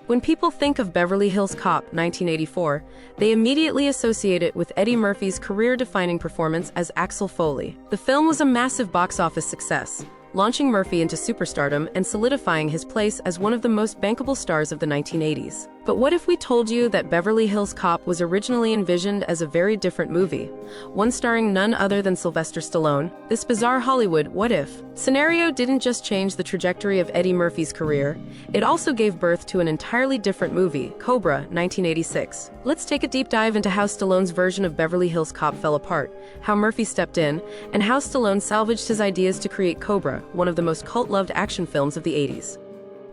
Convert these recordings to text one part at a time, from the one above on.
When people think of Beverly Hills Cop 1984, they immediately associate it with Eddie Murphy's career-defining performance as Axel Foley. The film was a massive box office success, launching Murphy into superstardom and solidifying his place as one of the most bankable stars of the 1980s. But what if we told you that Beverly Hills Cop was originally envisioned as a very different movie, one starring none other than Sylvester Stallone? This bizarre Hollywood what-if scenario didn't just change the trajectory of Eddie Murphy's career, it also gave birth to an entirely different movie, Cobra, 1986. Let's take a deep dive into how Stallone's version of Beverly Hills Cop fell apart, how Murphy stepped in, and how Stallone salvaged his ideas to create Cobra, one of the most cult-loved action films of the 80s.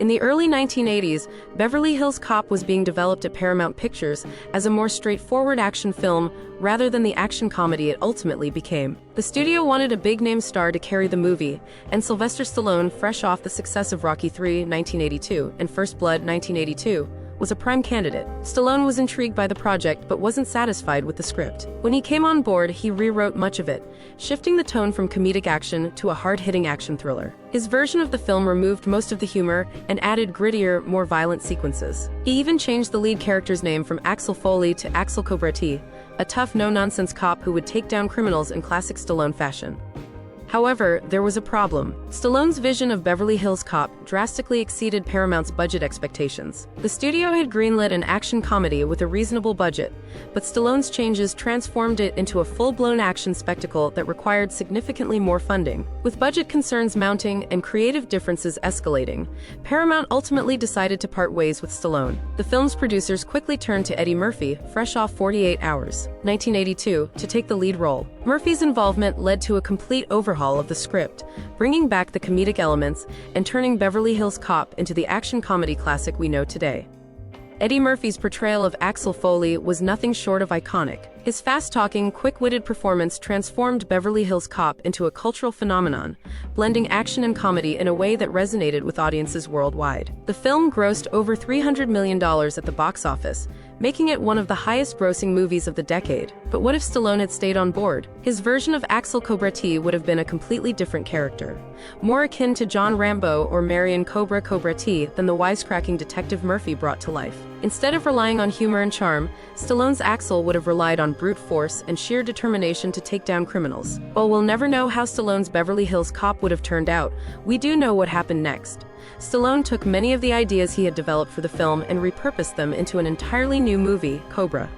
In the early 1980s, Beverly Hills Cop was being developed at Paramount Pictures as a more straightforward action film rather than the action comedy it ultimately became. The studio wanted a big-name star to carry the movie, and Sylvester Stallone, fresh off the success of Rocky III, 1982, and First Blood, 1982, was a prime candidate. Stallone was intrigued by the project but wasn't satisfied with the script. When he came on board, he rewrote much of it, shifting the tone from comedic action to a hard-hitting action thriller. His version of the film removed most of the humor and added grittier, more violent sequences. He even changed the lead character's name from Axel Foley to Axel Cobra, a tough, no-nonsense cop who would take down criminals in classic Stallone fashion. However, there was a problem. Stallone's vision of Beverly Hills Cop drastically exceeded Paramount's budget expectations. The studio had greenlit an action comedy with a reasonable budget, but Stallone's changes transformed it into a full-blown action spectacle that required significantly more funding. With budget concerns mounting and creative differences escalating, Paramount ultimately decided to part ways with Stallone. The film's producers quickly turned to Eddie Murphy, fresh off 48 Hours, 1982, to take the lead role. Murphy's involvement led to a complete overhaul of the script, bringing back the comedic elements and turning Beverly Hills Cop into the action comedy classic we know today. Eddie Murphy's portrayal of Axel Foley was nothing short of iconic. His fast-talking, quick-witted performance transformed Beverly Hills Cop into a cultural phenomenon, blending action and comedy in a way that resonated with audiences worldwide. The film grossed over $300 million at the box office, making it one of the highest-grossing movies of the decade. But what if Stallone had stayed on board? His version of Axel Cobra would have been a completely different character, more akin to John Rambo or Marion Cobra than the wisecracking detective Murphy brought to life. Instead of relying on humor and charm, Stallone's Axel would have relied on brute force and sheer determination to take down criminals. While we'll never know how Stallone's Beverly Hills Cop would have turned out, we do know what happened next. Stallone took many of the ideas he had developed for the film and repurposed them into an entirely new movie, Cobra.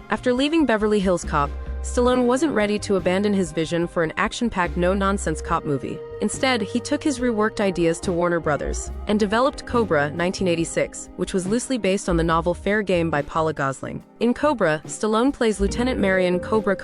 After leaving Beverly Hills Cop, Stallone wasn't ready to abandon his vision for an action-packed, no-nonsense cop movie. Instead, he took his reworked ideas to Warner Brothers and developed Cobra, 1986, which was loosely based on the novel Fair Game by Paula Gosling. In Cobra, Stallone plays Lieutenant Marion Cobra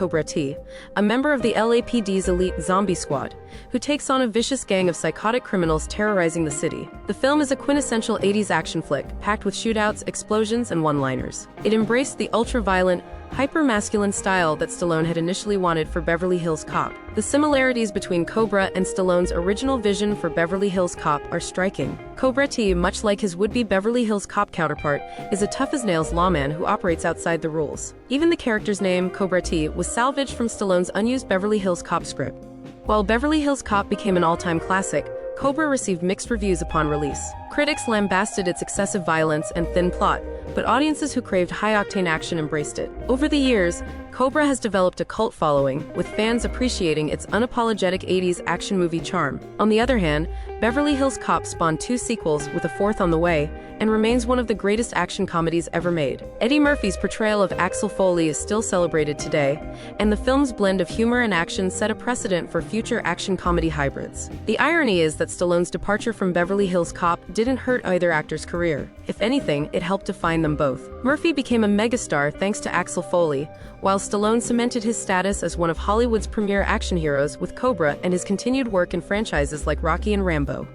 a member of the LAPD's elite zombie squad, who takes on a vicious gang of psychotic criminals terrorizing the city. The film is a quintessential 80s action flick, packed with shootouts, explosions, and one-liners. It embraced the ultra-violent, hyper-masculine style that Stallone had initially wanted for Beverly Hills Cop. The similarities between Cobra and Stallone's original vision for Beverly Hills Cop are striking. Cobra, much like his would-be Beverly Hills Cop counterpart, is a tough-as-nails lawman who operates outside the rules. Even the character's name, Cobra, was salvaged from Stallone's unused Beverly Hills Cop script. While Beverly Hills Cop became an all-time classic, Cobra received mixed reviews upon release. Critics lambasted its excessive violence and thin plot, but audiences who craved high-octane action embraced it. Over the years, Cobra has developed a cult following, with fans appreciating its unapologetic 80s action movie charm. On the other hand, Beverly Hills Cop spawned 2 sequels, with a 4th on the way, and remains one of the greatest action comedies ever made. Eddie Murphy's portrayal of Axel Foley is still celebrated today, and the film's blend of humor and action set a precedent for future action comedy hybrids. The irony is that Stallone's departure from Beverly Hills Cop didn't hurt either actor's career. If anything, it helped define them both. Murphy became a megastar thanks to Axel Foley, while Stallone cemented his status as one of Hollywood's premier action heroes with Cobra and his continued work in franchises like Rocky and Rambo.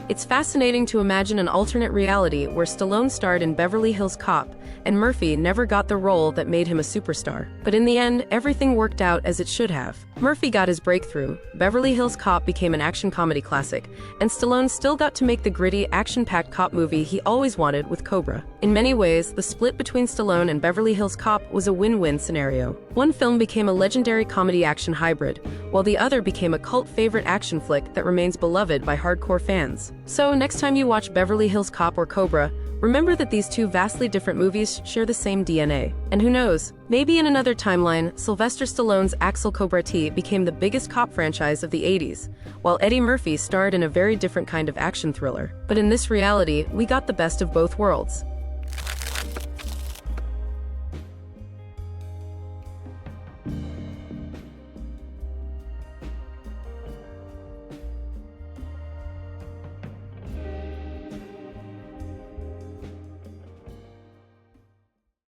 It's fascinating to imagine an alternate reality where Stallone starred in Beverly Hills Cop and Murphy never got the role that made him a superstar. But in the end, everything worked out as it should have. Murphy got his breakthrough, Beverly Hills Cop became an action comedy classic, and Stallone still got to make the gritty, action-packed cop movie he always wanted with Cobra. In many ways, the split between Stallone and Beverly Hills Cop was a win-win scenario. One film became a legendary comedy-action hybrid, while the other became a cult favorite action flick that remains beloved by hardcore fans. So, next time you watch Beverly Hills Cop or Cobra, Remember that these two vastly different movies share the same DNA. And who knows, maybe in another timeline, Sylvester Stallone's Axel Cobra became the biggest cop franchise of the 80s, while Eddie Murphy starred in a very different kind of action thriller. But in this reality, we got the best of both worlds.